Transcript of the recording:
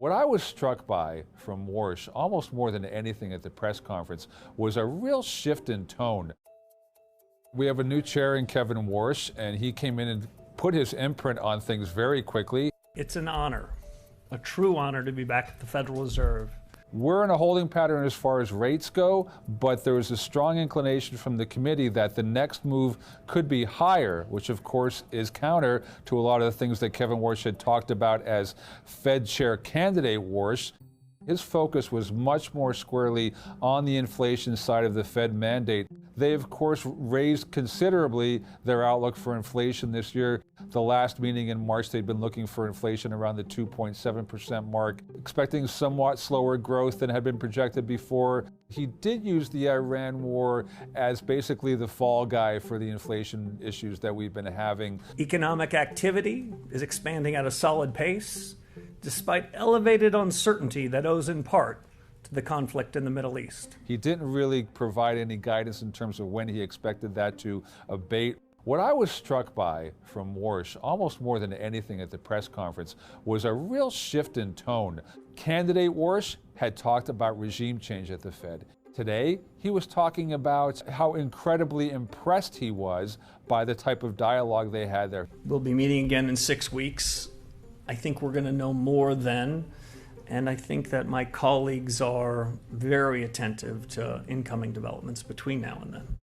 What I was struck by from Warsh, almost more than anything at the press conference, was a real shift in tone. We have a new chair in Kevin Warsh, and he came in and put his imprint on things very quickly. It's an honor, a true honor to be back at the Federal Reserve. We're in a holding pattern as far as rates go, but there was a strong inclination from the committee that the next move could be higher, which of course is counter to a lot of the things that Kevin Warsh had talked about as Fed Chair candidate Warsh. His focus was much more squarely on the inflation side of the Fed mandate. They, of course, raised considerably their outlook for inflation this year. The last meeting in March, they'd been looking for inflation around the 2.7% mark, expecting somewhat slower growth than had been projected before. He did use the Iran war as basically the fall guy for the inflation issues that we've been having. Economic activity is expanding at a solid pace, despite elevated uncertainty that owes in part to the conflict in the Middle East. He didn't really provide any guidance in terms of when he expected that to abate. What I was struck by from Warsh, almost more than anything at the press conference, was a real shift in tone. Candidate Warsh had talked about regime change at the Fed. Today, he was talking about how incredibly impressed he was by the type of dialogue they had there. We'll be meeting again in 6 weeks. I think we're going to know more then, and I think that my colleagues are very attentive to incoming developments between now and then.